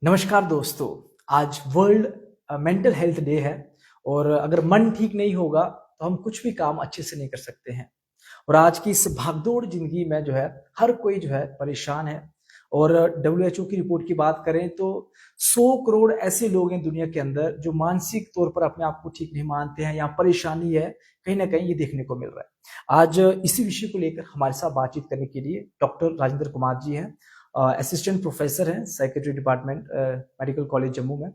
नमस्कार दोस्तों। आज वर्ल्ड मेंटल हेल्थ डे है और अगर मन ठीक नहीं होगा तो हम कुछ भी काम अच्छे से नहीं कर सकते हैं। और आज की इस भागदौड़ जिंदगी में जो है हर कोई जो है परेशान है। और डब्ल्यूएचओ की रिपोर्ट की बात करें तो 100 करोड़ ऐसे लोग हैं दुनिया के अंदर जो मानसिक तौर पर अपने आप को ठीक नहीं मानते हैं या परेशानी है कहीं ना कहीं ये देखने को मिल रहा है। आज इसी विषय को लेकर हमारे साथ बातचीत करने के लिए डॉक्टर राजेंद्र कुमार जी हैं। असिस्टेंट प्रोफेसर हैं psychiatry department medical college Jammu में।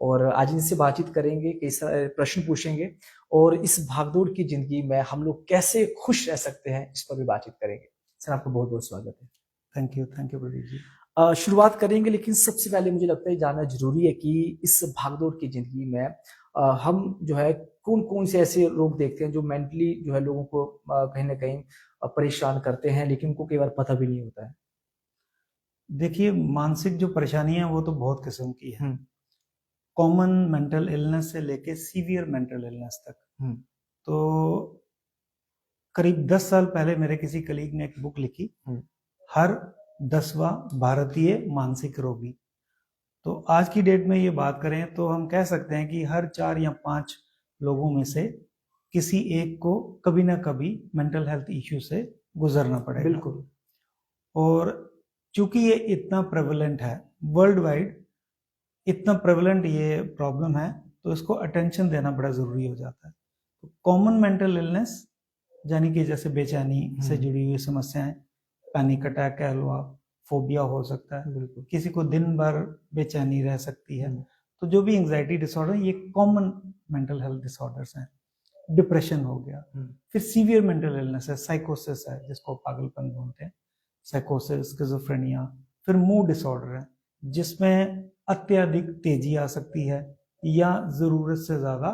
और आज इनसे बातचीत करेंगे, कई सारे प्रश्न पूछेंगे और इस भागदौड़ की जिंदगी में हम लोग कैसे खुश रह सकते हैं इस पर भी बातचीत करेंगे। सर आपका बहुत बहुत स्वागत है। Thank you Pradeep ji. शुरुआत करेंगे लेकिन सबसे पहले मुझे लगता है जानना जरूरी है कि इस भागदौड़ की जिंदगी में हम जो है कौन कौन से ऐसे लोग देखते हैं जो मेंटली जो है लोगों को कहीं ना कहीं परेशान करते हैं लेकिन उनको कई बार पता भी नहीं होता है। देखिए, मानसिक जो परेशानी है वो तो बहुत किस्म की है। कॉमन मेंटल इलनेस से लेके सीवियर मेंटल इलनेस तक। तो करीब 10 साल पहले मेरे किसी कलीग ने एक बुक लिखी, हर 10वां भारतीय मानसिक रोगी। तो आज की डेट में ये बात करें तो हम कह सकते हैं कि हर 4 या 5 लोगों में से किसी एक को कभी ना कभी मेंटल हेल्थ इश्यू से गुजरना पड़ेगा। बिल्कुल। और चूंकि ये इतना प्रेवलेंट है वर्ल्ड वाइड, इतना प्रेवलेंट ये प्रॉब्लम है, तो इसको अटेंशन देना बड़ा ज़रूरी हो जाता है। तो कॉमन मेंटल इलनेस यानी कि जैसे बेचैनी से जुड़ी हुई समस्याएं, पैनिक अटैक कह लो आप, फोबिया हो सकता है, बिल्कुल किसी को दिन भर बेचैनी रह सकती है। तो जो भी एंजाइटी डिसऑर्डर, ये कॉमन मेंटल हेल्थ डिसऑर्डर्स हैं। डिप्रेशन हो गया। फिर सीवियर मेंटल इलनेस है, साइकोसिस है जिसको पागलपन बोलते हैं, साइकोसिस, स्किज़ोफ्रेनिया। फिर मूड डिसऑर्डर है जिसमें अत्यधिक तेजी आ सकती है या जरूरत से ज्यादा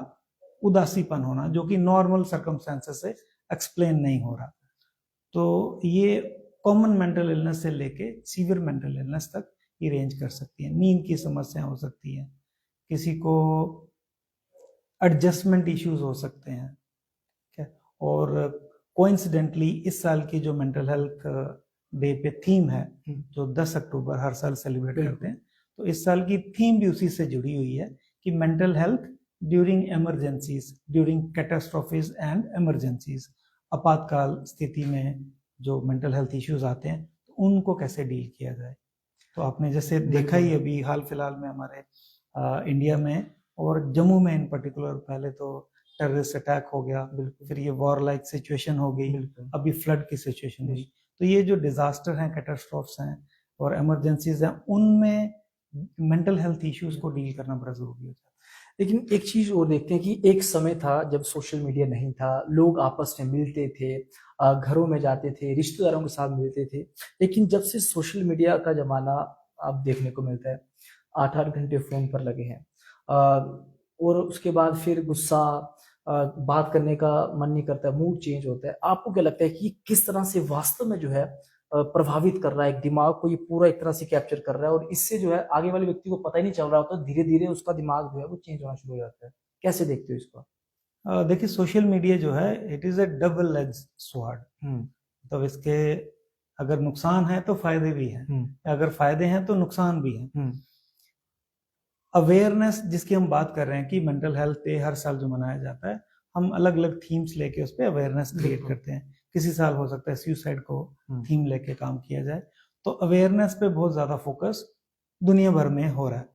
उदासीपन होना जो कि नॉर्मल सर्कमस्टेंसेस से एक्सप्लेन नहीं हो रहा। तो ये कॉमन मेंटल इलनेस से लेके सीवियर मेंटल इलनेस तक ये रेंज कर सकती है। नींद की समस्या हो सकती है, किसी को एडजस्टमेंट इश्यूज हो सकते हैं। ठीक है। और कोइंसिडेंटली इस साल की जो मेंटल हेल्थ डे पे थीम है, जो 10 अक्टूबर हर साल सेलिब्रेट करते हैं, तो इस साल की थीम भी उसी से जुड़ी हुई है कि mental health during emergencies, during catastrophes and emergencies. आपातकाल स्थिति में जो मेंटल हेल्थ इश्यूज आते हैं तो उनको कैसे डील किया जाए। तो आपने जैसे देखा ही अभी हाल फिलहाल में हमारे इंडिया में और जम्मू में इन पर्टिकुलर, पहले तो टेररिस्ट अटैक हो गया, फिर ये वॉर लाइक सिचुएशन हो गई, अभी फ्लड की सिचुएशन हुई। तो ये जो डिजास्टर हैं, कैटास्ट्रोफ्स हैं और इमरजेंसीज हैं, उनमें मेंटल हेल्थ इश्यूज को डील करना बड़ा जरूरी होता है। लेकिन एक चीज और देखते हैं कि एक समय था जब सोशल मीडिया नहीं था, लोग आपस में मिलते थे, घरों में जाते थे, रिश्तेदारों के साथ मिलते थे। लेकिन जब से सोशल मीडिया का जमाना अब देखने को मिलता है, 8-8 घंटे फोन पर लगे हैं। और उसके बाद फिर गुस्सा, बात करने का मन नहीं करता, मूड चेंज होता है। आपको क्या लगता है कि किस तरह से वास्तव में जो है प्रभावित कर रहा है, एक दिमाग को ये पूरा एक तरह से कैप्चर कर रहा है और इससे जो है आगे वाले व्यक्ति को पता ही नहीं चल रहा होता, धीरे धीरे उसका दिमाग जो है वो चेंज होना शुरू हो जाता है। कैसे देखते हो इसको? देखिए, सोशल मीडिया जो है it is a double edge sword. तो इसके अगर नुकसान है तो फायदे भी हैं, अगर फायदे हैं तो नुकसान भी हैं। अवेयरनेस जिसकी हम बात कर रहे हैं कि मेंटल हेल्थ डे हर साल जो मनाया जाता है, हम अलग अलग थीम्स लेके उस पर अवेयरनेस क्रिएट करते हैं। किसी साल हो सकता है सुसाइड को थीम लेके काम किया जाए। तो अवेयरनेस पे बहुत ज्यादा फोकस दुनिया भर में हो रहा है।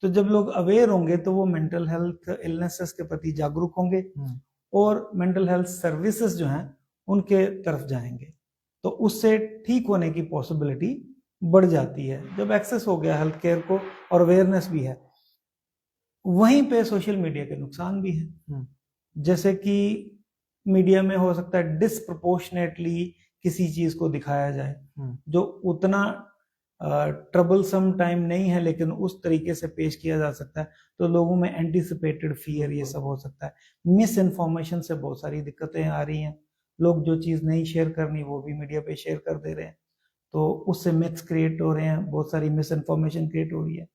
तो जब लोग अवेयर होंगे तो वो मेंटल हेल्थ इलनेसेस के प्रति जागरूक होंगे और मेंटल हेल्थ सर्विसेज जो हैं उनके तरफ जाएंगे, तो उससे ठीक होने की पॉसिबिलिटी बढ़ जाती है। जब एक्सेस हो गया हेल्थ केयर को और अवेयरनेस भी है, वहीं पे सोशल मीडिया के नुकसान भी हैं। जैसे कि मीडिया में हो सकता है डिसप्रोपोर्शनेटली किसी चीज को दिखाया जाए जो उतना ट्रबलसम टाइम नहीं है, लेकिन उस तरीके से पेश किया जा सकता है तो लोगों में एंटीसिपेटेड फियर ये सब हो सकता है। मिस इन्फॉर्मेशन से बहुत सारी दिक्कतें आ रही हैं। लोग जो चीज नहीं शेयर करनी वो भी मीडिया पे शेयर कर दे रहे हैं, तो उससे मिथ्स क्रिएट हो रहे हैं, बहुत सारी मिस इन्फॉर्मेशन क्रिएट हो रही है।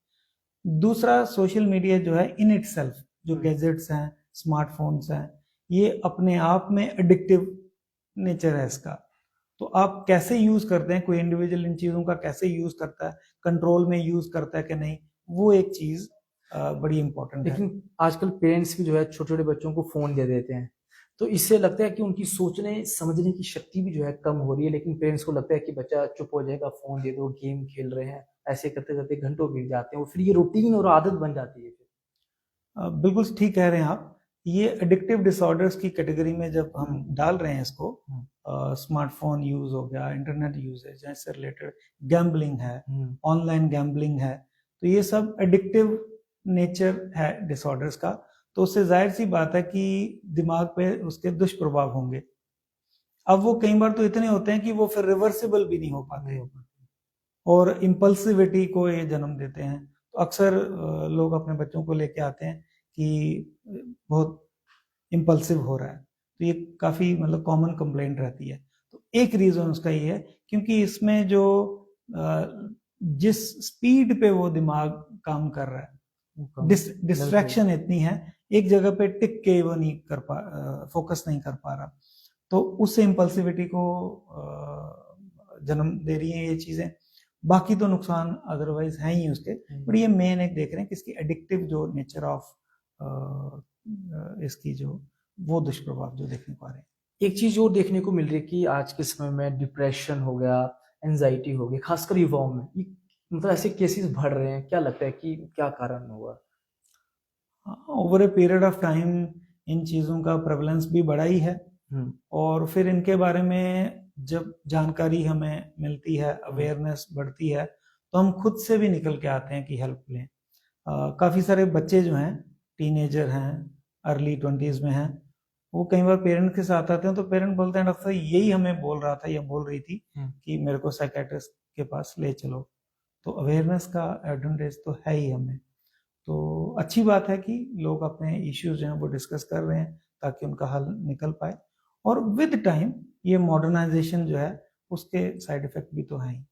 दूसरा, सोशल मीडिया जो है इन इटसेल्फ, जो गैजेट्स हैं, स्मार्टफोन्स हैं, ये अपने आप में एडिक्टिव नेचर है इसका। तो आप कैसे यूज करते हैं, कोई इंडिविजुअल इन चीजों का कैसे यूज करता है, कंट्रोल में यूज करता है कि नहीं, वो एक चीज बड़ी इंपॉर्टेंट है। लेकिन आजकल पेरेंट्स भी जो है छोटे छोटे बच्चों को फोन दे देते हैं, तो इससे लगता है कि उनकी सोचने समझने की शक्ति भी जो है कम हो रही है। लेकिन पेरेंट्स को लगता है कि बच्चा चुप हो जाएगा, फोन दे दो, गेम खेल रहे हैं, ऐसे करते करते घंटों बीत जाते हैं और फिर ये रूटीन और आदत बन जाती है। बिल्कुल ठीक कह रहे हैं आप। ये एडिक्टिव डिसऑर्डर्स की कैटेगरी में जब हम डाल रहे हैं इसको, स्मार्टफोन यूज हो गया, इंटरनेट यूजेज इससे रिलेटेड, गैम्बलिंग है, ऑनलाइन गैम्बलिंग है, तो ये सब एडिक्टिव नेचर है डिसऑर्डर्स का। तो उससे जाहिर सी बात है कि दिमाग पे उसके दुष्प्रभाव होंगे। अब वो कई बार तो इतने होते हैं कि वो फिर रिवर्सिबल भी नहीं हो पाते और इम्पल्सिविटी को ये जन्म देते हैं। तो अक्सर लोग अपने बच्चों को लेके आते हैं कि बहुत इम्पल्सिव हो रहा है, तो ये काफ़ी मतलब कॉमन कंप्लेंट रहती है। तो एक रीज़न उसका ये है क्योंकि इसमें जो जिस स्पीड पे वो दिमाग काम कर रहा है, डिस्ट्रैक्शन इतनी है, एक जगह पे टिक के वो नहीं कर फोकस नहीं कर पा रहा, तो उससे इम्पल्सिविटी को जन्म दे रही है ये चीज़ें। बाकी तो नुकसान अदरवाइज हैं ही उसके, बट ये मेन एक देख रहे हैं कि इसकी एडिक्टिव जो नेचर ऑफ इसकी जो वो दुष्प्रभाव जो देखने को आ रहे हैं। एक चीज और देखने को मिल रही है कि आज के समय में डिप्रेशन हो गया, एंजाइटी हो गई, खासकर युवाओं में मतलब ऐसे केसेस बढ़ रहे हैं। क्या लगता है कि क्या कारण होगा? Over a period of time in चीज़ों का प्रेवलेंस भी बढ़ा ही है, और फिर इनके बारे में जब जानकारी हमें मिलती है, अवेयरनेस बढ़ती है, तो हम खुद से भी निकल के आते हैं कि हेल्प लें। काफ़ी सारे बच्चे जो हैं, टीनेजर हैं, अर्ली 20s में हैं, वो कई बार पेरेंट के साथ आते हैं, तो पेरेंट बोलते हैं डॉक्टर यही हमें बोल रहा था या बोल रही थी कि मेरे को साइकेट्रिस्ट के पास ले चलो। तो अवेयरनेस का एडवांटेज तो है ही हमें। तो अच्छी बात है कि लोग अपने इश्यूज जो हैं वो डिस्कस कर रहे हैं ताकि उनका हल निकल पाए। और विद टाइम ये मॉडर्नाइजेशन जो है उसके साइड इफेक्ट भी तो हैं ही।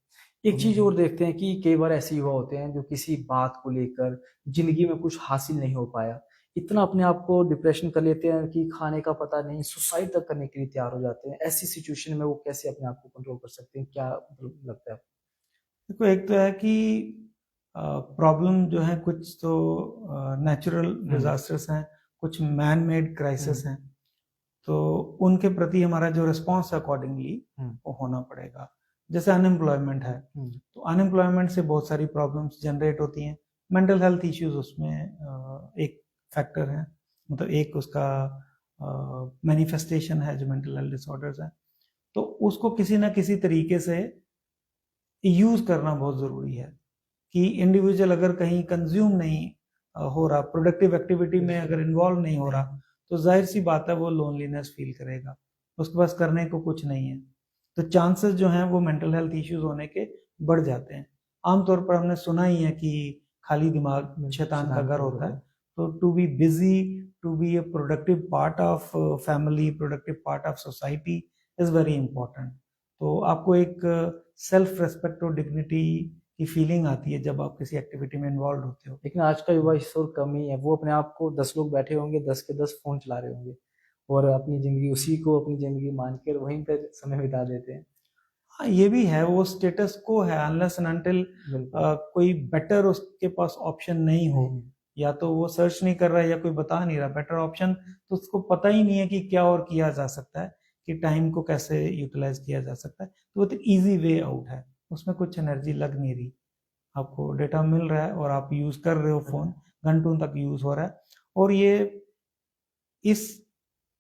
एक चीज और देखते हैं कि कई बार ऐसे युवा होते हैं जो किसी बात को लेकर जिंदगी में कुछ हासिल नहीं हो पाया, इतना अपने आप को डिप्रेशन कर लेते हैं कि खाने का पता नहीं, सुसाइड तक करने के लिए तैयार हो जाते हैं। ऐसी सिचुएशन में वो कैसे अपने आप को कंट्रोल कर सकते हैं, क्या लगता है? देखो, एक तो है कि प्रॉब्लम जो है कुछ तो नेचुरल डिजास्टर्स हैं, कुछ मैन मेड क्राइसिस हैं, तो उनके प्रति हमारा जो रिस्पॉन्स है अकॉर्डिंगली वो होना पड़ेगा। जैसे अनएम्प्लॉयमेंट है, तो अनएम्प्लॉयमेंट से बहुत सारी प्रॉब्लम्स जनरेट होती हैं। मेंटल हेल्थ इश्यूज उसमें एक फैक्टर है, मतलब एक उसका मैनिफेस्टेशन है जो मेंटल हेल्थ डिसऑर्डर्स है। तो उसको किसी ना किसी तरीके से यूज करना बहुत जरूरी है कि इंडिविजुअल अगर कहीं कंज्यूम नहीं हो रहा, प्रोडक्टिव एक्टिविटी में अगर इन्वॉल्व नहीं हो रहा, तो जाहिर सी बात है वो लोनलीनेस फील करेगा, उसके पास करने को कुछ नहीं है, तो चांसेस जो हैं वो मेंटल हेल्थ इश्यूज होने के बढ़ जाते हैं। आमतौर पर हमने सुना ही है कि खाली दिमाग शैतान का घर होता है। तो to be busy, to be a productive part of family, productive part of society is very important. तो आपको एक सेल्फ रेस्पेक्ट और डिग्निटी की फीलिंग आती है जब आप किसी एक्टिविटी में इन्वॉल्व होते हो। लेकिन आज का युवा इस और कम ही है, वो अपने आप को 10 लोग बैठे होंगे, 10 के 10 फोन चला रहे होंगे और अपनी जिंदगी उसी को अपनी जिंदगी मानकर वहीं पर समय बिता देते हैं। हाँ, ये भी है, वो स्टेटस को है, अनलेस एंड अनटिल कोई बेटर उसके पास ऑप्शन नहीं हो, या तो वो सर्च नहीं कर रहा है या कोई बता नहीं रहा बेटर ऑप्शन, तो उसको पता ही नहीं है कि क्या और किया जा सकता है, कि टाइम को कैसे यूटिलाइज किया जा सकता है। तो वो तो इजी वे आउट है, उसमें कुछ एनर्जी लग नहीं रही, आपको डेटा मिल रहा है और आप यूज कर रहे हो, फोन घंटों तक यूज हो रहा है। और ये इस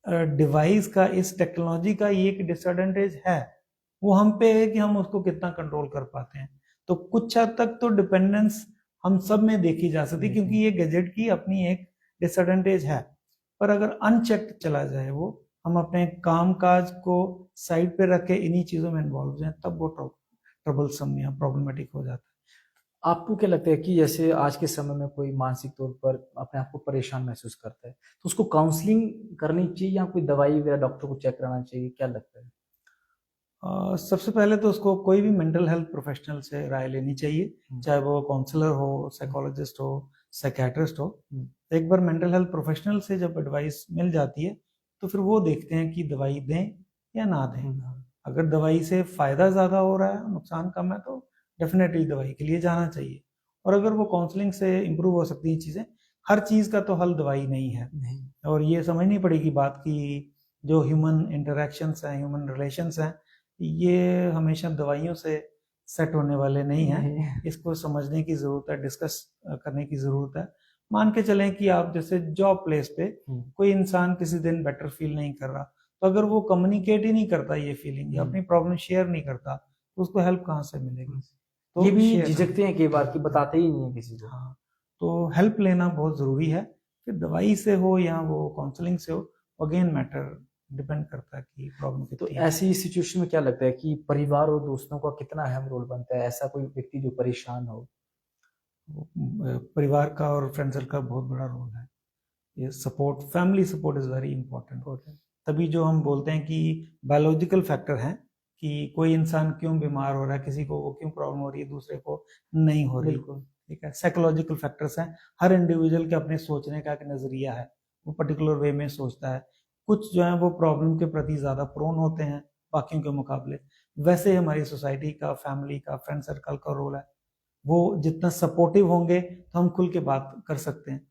डिवाइस का, इस टेक्नोलॉजी का ये एक डिसएडवांटेज है, वो हम पे है कि हम उसको कितना कंट्रोल कर पाते हैं। तो कुछ हद तक तो डिपेंडेंस हम सब में देखी जा सकती है, क्योंकि ये गैजेट की अपनी एक डिसएडवांटेज है। पर अगर अनचेक्ड चला जाए वो, हम अपने काम काज को साइड पे रख के इन्हीं चीजों में इन्वॉल्व हो जाए, तब वो ट्रबलसम या प्रॉब्लमेटिक हो जाता है। आपको क्या लगता है कि जैसे आज के समय में कोई मानसिक तौर पर अपने आप को परेशान महसूस करता है, तो उसको काउंसलिंग करनी चाहिए या कोई दवाई वगैरह डॉक्टर को चेक कराना चाहिए, क्या लगता है? सबसे पहले तो उसको कोई भी मेंटल हेल्थ प्रोफेशनल से राय लेनी चाहिए, चाहे वो काउंसलर हो, साइकोलॉजिस्ट हो, साइकियाट्रिस्ट हो। एक बार मेंटल हेल्थ प्रोफेशनल से जब एडवाइस मिल जाती है, तो फिर वो देखते हैं कि दवाई दें या ना दें। अगर दवाई से फायदा ज्यादा हो रहा है, नुकसान कम है, तो डेफिनेटली दवाई के लिए जाना चाहिए। और अगर वो काउंसलिंग से इम्प्रूव हो सकती हैं चीज़ें। हर चीज़ का तो हल दवाई नहीं है, और ये समझनी पड़ेगी बात की जो ह्यूमन इंटरेक्शंस हैं, ह्यूमन रिलेशंस हैं, ये हमेशा दवाइयों से सेट होने वाले नहीं हैं। इसको समझने की ज़रूरत है, डिस्कस करने की ज़रूरत है। मान के चलें कि आप जैसे जॉब प्लेस पे कोई इंसान किसी दिन बेटर फील नहीं कर रहा, तो अगर वो कम्युनिकेट ही नहीं करता ये फीलिंग या अपनी प्रॉब्लम शेयर नहीं करता, तो उसको हेल्प कहाँ से मिलेगी? तो ये भी शेयर झिझकते हैं कई बार कि बताते ही नहीं है किसी को। हाँ, तो हेल्प लेना बहुत ज़रूरी है। फिर दवाई से हो या वो काउंसलिंग से हो, अगेन मैटर डिपेंड करता है कि प्रॉब्लम तो कितनी है। ऐसी सिचुएशन में क्या लगता है कि परिवार और दोस्तों का कितना अहम रोल बनता है? ऐसा कोई व्यक्ति जो परेशान हो? परिवार का और फ्रेंड सर्कल का बहुत बड़ा रोल है। ये support, family support is very important. तभी जो हम बोलते हैं कि बायोलॉजिकल फैक्टर हैं कि कोई इंसान क्यों बीमार हो रहा है, किसी को वो क्यों प्रॉब्लम हो रही है, दूसरे को नहीं हो रही। बिल्कुल। ठीक है, साइकोलॉजिकल फैक्टर्स हैं। हर इंडिविजुअल के अपने सोचने का एक नज़रिया है, वो पर्टिकुलर वे में सोचता है। कुछ जो है वो प्रॉब्लम के प्रति ज़्यादा प्रोन होते हैं बाकियों के मुकाबले। वैसे ही हमारी सोसाइटी का, फैमिली का, फ्रेंड सर्कल का रोल है। वो जितना सपोर्टिव होंगे तो हम खुल के बात कर सकते हैं।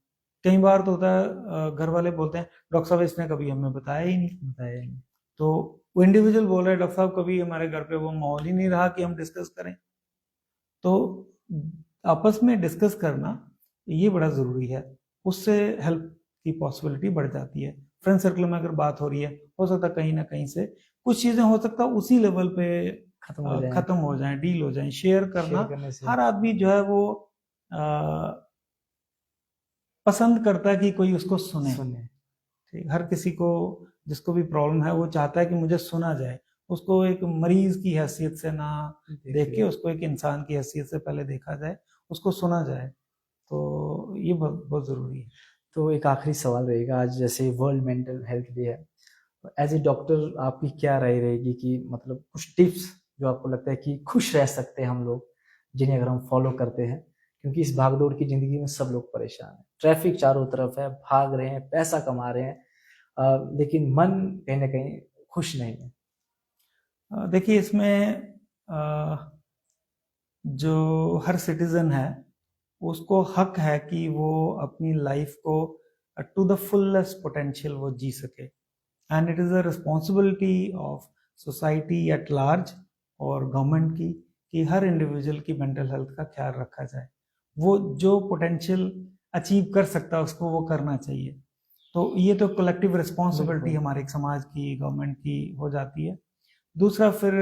कई बार तो होता है घर वाले बोलते हैं डॉक्टर साहब इसने कभी हमें बताया ही नहीं, तो वो इंडिविजुअल बोल रहे हैं डॉक्टर साहब कभी हमारे घर पे वो माहौल ही नहीं रहा कि हम डिस्कस करें। तो आपस में डिस्कस करना ये बड़ा ज़रूरी है, उससे हेल्प की पॉसिबिलिटी बढ़ जाती है। फ्रेंड सर्कल में अगर बात हो रही है, हो सकता है कहीं ना कहीं से कुछ चीज़ें हो सकता है उसी लेवल पे खत्म हो जाएं, डील हो जाएं। शेयर करना हर आदमी जो है वो पसंद करता है कि कोई उसको सुने। ठीक, हर किसी को जिसको भी प्रॉब्लम है वो चाहता है कि मुझे सुना जाए। उसको एक मरीज की हैसियत से ना देख के उसको एक इंसान की हैसियत से पहले देखा जाए, उसको सुना जाए। तो ये बहुत बहुत ज़रूरी है। तो एक आखिरी सवाल रहेगा, आज जैसे वर्ल्ड मेंटल हेल्थ डे है, एज ए डॉक्टर आपकी क्या राय रहेगी कि मतलब कुछ टिप्स जो आपको लगता है कि खुश रह सकते हैं हम लोग, जिन्हें अगर हम फॉलो करते हैं? क्योंकि इस भागदौड़ की जिंदगी में सब लोग परेशान हैं, ट्रैफिक चारों तरफ है, भाग रहे हैं, पैसा कमा रहे हैं, लेकिन मन कहीं ना कहीं खुश नहीं है। देखिए इसमें जो हर सिटीजन है उसको हक है कि वो अपनी लाइफ को टू द फुलेस्ट पोटेंशियल वो जी सके, and it is a responsibility of society at large और गवर्नमेंट की कि हर इंडिविजुअल की मेंटल हेल्थ का ख्याल रखा जाए। वो जो पोटेंशियल अचीव कर सकता है उसको वो करना चाहिए। तो ये तो कलेक्टिव रिस्पॉन्सिबिलिटी हमारे एक समाज की, गवर्नमेंट की हो जाती है। दूसरा फिर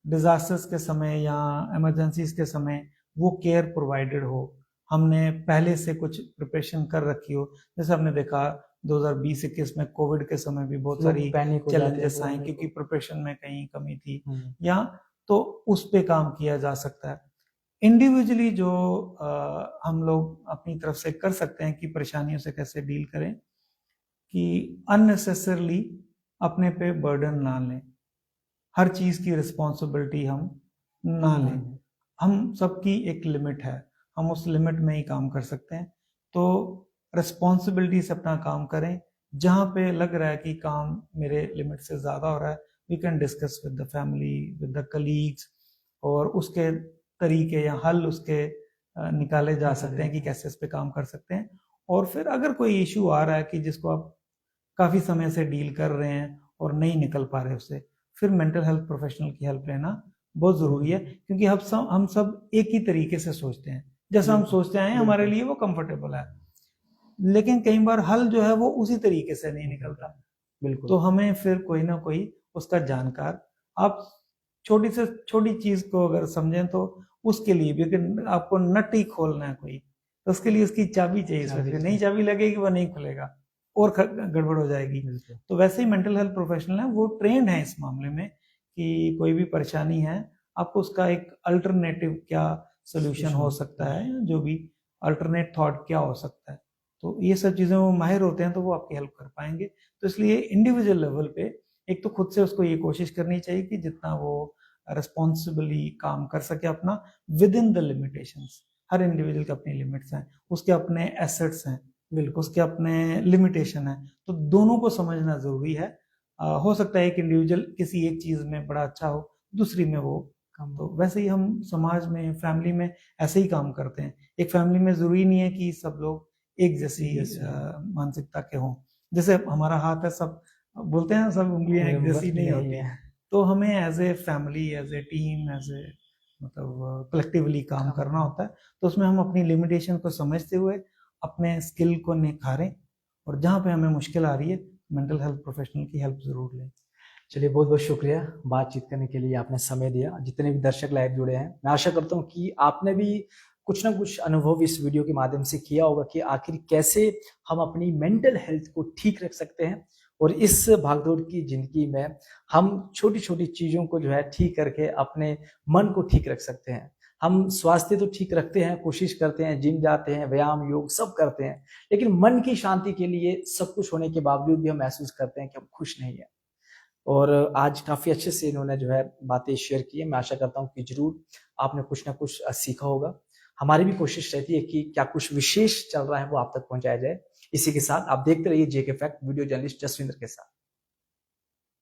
डिजास्टर्स के समय या इमरजेंसीज के समय वो केयर प्रोवाइडेड हो, हमने पहले से कुछ प्रिपरेशन कर रखी हो। जैसे हमने देखा 2020-21 में कोविड के समय भी बहुत सारी चैलेंजेस आए क्योंकि प्रिपरेशन में कहीं कमी थी, या तो उस पे काम किया जा सकता है। इंडिविजुअली जो हम लोग अपनी तरफ से कर सकते हैं कि परेशानियों से कैसे डील करें, कि अननेसेसरली अपने पे बर्डन ना लें, हर चीज़ की रिस्पॉन्सिबिलिटी हम ना लें। हम सबकी एक लिमिट है, हम उस लिमिट में ही काम कर सकते हैं। तो रिस्पॉन्सिबिलिटी से अपना काम करें। जहाँ पे लग रहा है कि काम मेरे लिमिट से ज़्यादा हो रहा है, we can discuss with the family, with the colleagues, और उसके तरीके या हल उसके निकाले जा सकते हैं कि कैसे इस पे काम कर सकते हैं। और फिर अगर कोई इशू आ रहा है कि जिसको आप काफ़ी समय से डील कर रहे हैं और नहीं निकल पा रहे उससे, फिर मेंटल हेल्थ प्रोफेशनल की हेल्प लेना बहुत ज़रूरी है। क्योंकि हम सब एक ही तरीके से सोचते हैं, जैसा हम सोचते हैं हमारे लिए वो कंफर्टेबल है, लेकिन कई बार हल जो है वो उसी तरीके से नहीं निकलता। बिल्कुल, तो हमें फिर कोई ना कोई उसका जानकार, आप छोटी से छोटी चीज़ को अगर समझें तो उसके लिए भी अगर आपको नट ही खोलना है कोई, तो उसके लिए उसकी चाबी चाहिए। नई चाबी लगेगी वो नहीं खुलेगा और गड़बड़ हो जाएगी। तो वैसे ही मेंटल हेल्थ प्रोफेशनल है वो ट्रेंड है इस मामले में कि कोई भी परेशानी है आपको उसका एक अल्टरनेटिव क्या सोल्यूशन हो सकता है, जो भी अल्टरनेट थॉट क्या हो सकता है, तो ये सब चीज़ें वो माहिर होते हैं तो वो आपकी हेल्प कर पाएंगे। तो इसलिए इंडिविजुअल लेवल पे एक तो खुद से उसको ये कोशिश करनी चाहिए कि जितना वो रिस्पॉन्सिबली काम कर सके अपना, with in the limitations. Her individual के अपनी लिमिट्स हैं, उसके अपने एसेट्स हैं, बिल्कुल उसके अपने लिमिटेशन है, तो दोनों को समझना जरूरी है। हो सकता है एक इंडिविजुअल किसी एक चीज में बड़ा अच्छा हो, दूसरी में वो तो वैसे ही हम समाज में, फैमिली में ऐसे ही काम करते हैं। एक फैमिली में जरूरी नहीं है कि सब लोग एक जैसी मानसिकता के हों। जैसे हमारा हाथ है, सब बोलते हैं सब उंगलियां एक जैसी नहीं होती। तो हमें as a family, as a team, as a मतलब कलेक्टिवली काम करना होता है। तो उसमें हम अपनी लिमिटेशन को समझते हुए अपने स्किल को निखारें, और जहाँ पे हमें मुश्किल आ रही है मेंटल हेल्थ प्रोफेशनल की हेल्प जरूर लें। चलिए, बहुत बहुत शुक्रिया बातचीत करने के लिए, आपने समय दिया। जितने भी दर्शक लाइव जुड़े हैं, मैं आशा करता हूँ कि आपने भी कुछ ना कुछ अनुभव इस वीडियो के माध्यम से किया होगा कि आखिर कैसे हम अपनी मेंटल हेल्थ को ठीक रख सकते हैं, और इस भागदौड़ की जिंदगी में हम छोटी छोटी चीजों को जो है ठीक करके अपने मन को ठीक रख सकते हैं। हम स्वास्थ्य तो ठीक रखते हैं, कोशिश करते हैं, जिम जाते हैं, व्यायाम योग सब करते हैं, लेकिन मन की शांति के लिए सब कुछ होने के बावजूद भी हम महसूस करते हैं कि हम खुश नहीं है। और आज काफी अच्छे से इन्होंने जो है बातें शेयर की है। मैं आशा करता हूँ कि जरूर आपने कुछ ना कुछ सीखा होगा। हमारी भी कोशिश रहती है कि क्या कुछ विशेष चल रहा है वो आप तक पहुंचाया जाए। इसी के साथ आप देखते रहिए जेके फैक्ट, वीडियो जर्नलिस्ट जसविंदर के साथ।